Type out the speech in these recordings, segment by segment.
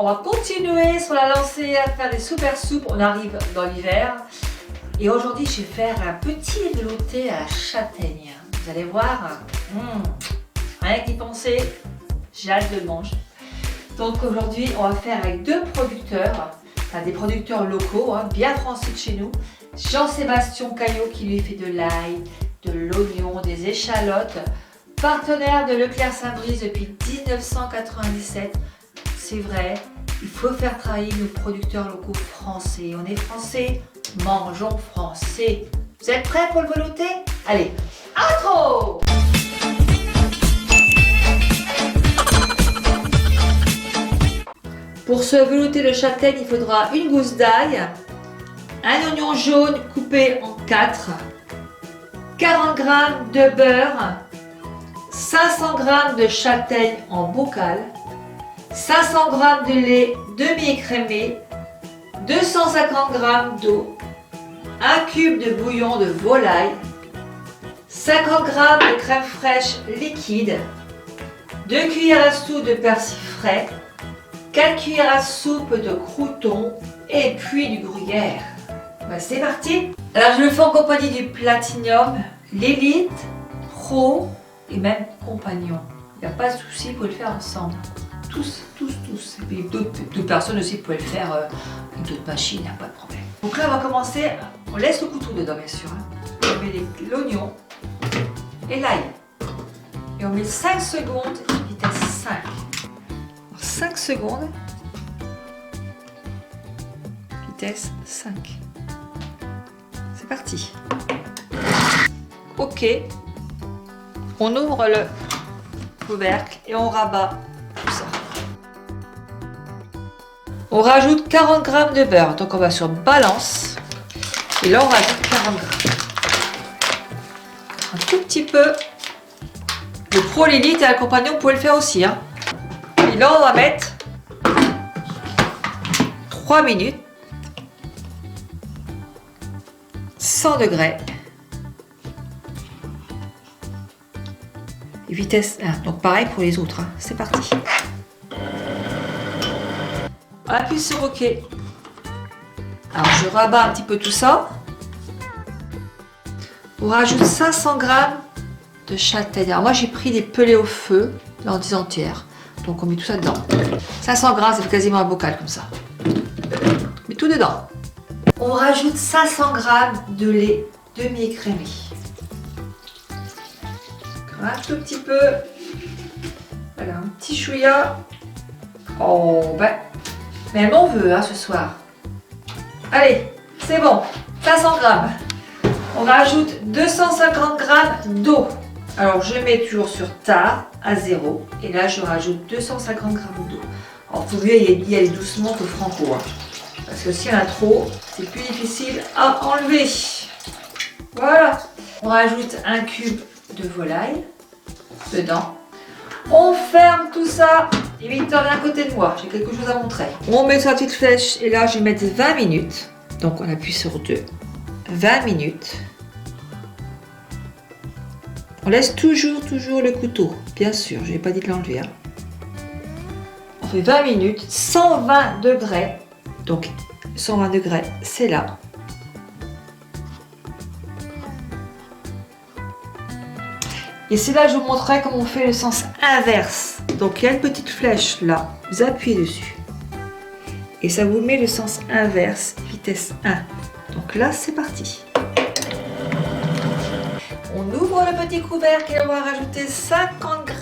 On va continuer sur la lancée à faire des super soupes. On arrive dans l'hiver. Et aujourd'hui, je vais faire un petit velouté à la châtaigne. Vous allez voir, rien qu'y penser, j'ai hâte de le manger. Donc aujourd'hui, on va faire avec deux producteurs, enfin des producteurs locaux, bien français de chez nous. Jean-Sébastien Caillot qui lui fait de l'ail, de l'oignon, des échalotes. Partenaire de Leclerc Saint-Brice depuis 1997. C'est vrai, il faut faire travailler nos producteurs locaux français. On est français, mangeons français. Vous êtes prêts pour le velouté? Allez, intro! Pour ce velouté de châtaigne, il faudra une gousse d'ail, un oignon jaune coupé en 4, 40 g de beurre, 500 g de châtaigne en bocal, 500 g de lait demi-écrémé, 250 g d'eau, 1 cube de bouillon de volaille, 50 g de crème fraîche liquide, 2 cuillères à soupe de persil frais, 4 cuillères à soupe de croûtons et puis du gruyère. Ben, c'est parti! Alors je le fais en compagnie du Platinium, l'Élite, Pro et même Compagnon. Il n'y a pas de souci, vous pouvez le faire ensemble. Tous. Et puis d'autres personnes aussi peuvent le faire avec d'autres machines, il n'y a pas de problème. Donc là on va commencer, on laisse le couteau dedans bien sûr. On met l'oignon et l'ail. Et on met 5 secondes, vitesse 5. Alors 5 secondes, vitesse 5. C'est parti. Ok. On ouvre le couvercle et on rabat tout ça. On rajoute 40 g de beurre. Donc on va sur balance. Et là on rajoute 40 g. Un tout petit peu. Le Pro, l'Élite et la Compagnon, vous pouvez le faire aussi. Et là on va mettre 3 minutes. 100 degrés. Et vitesse 1. Donc pareil pour les autres. C'est parti. On appuie sur OK. Alors je rabats un petit peu tout ça. On rajoute 500 g de châtaigne. Alors moi j'ai pris des pelés au feu, là en 10 entières. Donc on met tout ça dedans. 500 g, ça fait quasiment un bocal comme ça. On met tout dedans. On rajoute 500 g de lait demi-écrémé. Un tout petit peu. Voilà, un petit chouïa. Oh ben, même on veut ce soir. Allez, c'est bon. 500 g. On rajoute 250 g d'eau. Alors je mets toujours sur tard à 0. Et là je rajoute 250 g d'eau. Alors il faut mieux y aller doucement que franco. Parce que s'il y en a trop, c'est plus difficile à enlever. Voilà. On rajoute un cube de volaille dedans. On ferme tout ça. Et Victor vient à côté de moi. J'ai quelque chose à montrer. On met sur la petite flèche. Et là, je vais mettre 20 minutes. Donc, on appuie sur 2. 20 minutes. On laisse toujours le couteau. Bien sûr, je n'ai pas dit de l'enlever. On fait 20 minutes. 120 degrés. Donc 120 degrés, c'est là. Et c'est là que je vous montrerai comment on fait le sens inverse. Donc il y a une petite flèche là, vous appuyez dessus. Et ça vous met le sens inverse, vitesse 1. Donc là, c'est parti. On ouvre le petit couvercle et on va rajouter 50 g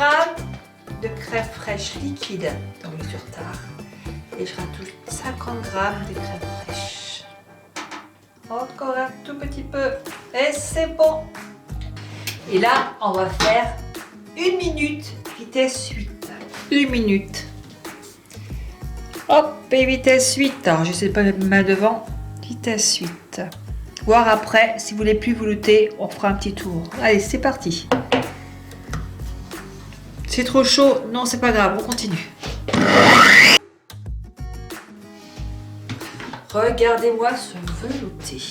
de crème fraîche liquide. Donc sur tard. Et je rajoute 50 g de crème fraîche. Encore un tout petit peu. Et c'est bon. Et là, on va faire 1 minute, vitesse 8. 1 minute. Hop, et vitesse 8. Alors, j'essaie de pas mettre ma main devant. Vitesse 8. Voir après, si vous voulez plus velouter, on fera un petit tour. Allez, c'est parti. C'est trop chaud. Non, c'est pas grave, on continue. Regardez-moi ce velouté.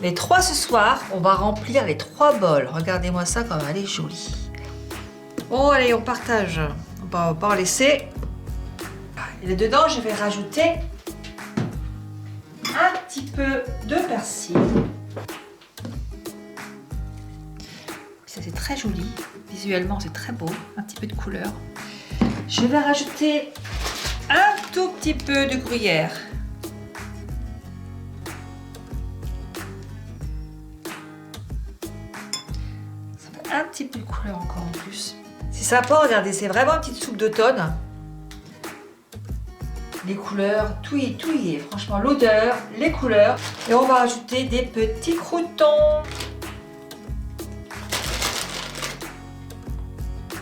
Les 3 ce soir, on va remplir les 3 bols. Regardez-moi ça comme elle est jolie. Bon, allez, on partage. On va pas en laisser. Et là-dedans, je vais rajouter un petit peu de persil. Ça, c'est très joli. Visuellement, c'est très beau. Un petit peu de couleur. Je vais rajouter un tout petit peu de gruyère. Ça fait un petit peu de couleur encore en plus. C'est sympa, regardez, c'est vraiment une petite soupe d'automne. Les couleurs, tout y est. Franchement, l'odeur, les couleurs. Et on va rajouter des petits croûtons.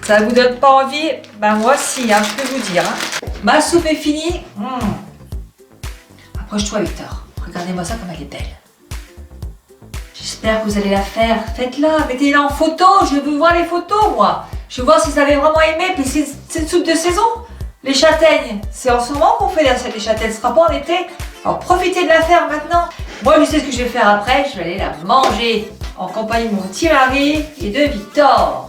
Ça vous donne pas envie? Ben moi si, hein, je peux vous dire. Hein. Ma soupe est finie. Approche-toi Victor. Regardez-moi ça comme elle est belle. J'espère que vous allez la faire. Faites-la, mettez-la en photo. Je veux voir les photos moi. Je veux voir si vous avez vraiment aimé. Puis c'est une soupe de saison. Les châtaignes, c'est en ce moment qu'on fait les châtaignes. Ce sera pas en été. Alors profitez de la faire maintenant. Moi je sais ce que je vais faire après. Je vais aller la manger en compagnie de mon petit mari et de Victor.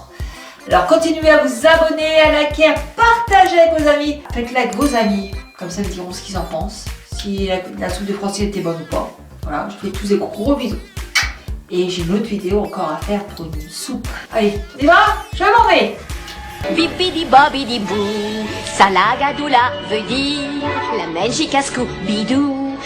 Alors continuez à vous abonner, à liker, à partager avec vos amis. Faites-le avec vos amis, comme ça ils diront ce qu'ils en pensent. Si la soupe de Francis était bonne ou pas. Voilà, je vous fais tous des gros bisous. Et j'ai une autre vidéo encore à faire pour une soupe. Allez, on y va? Je m'en vais. Bipidi bobidi bou, Salagadoula veut dire la Belgique à Scooby-Doo.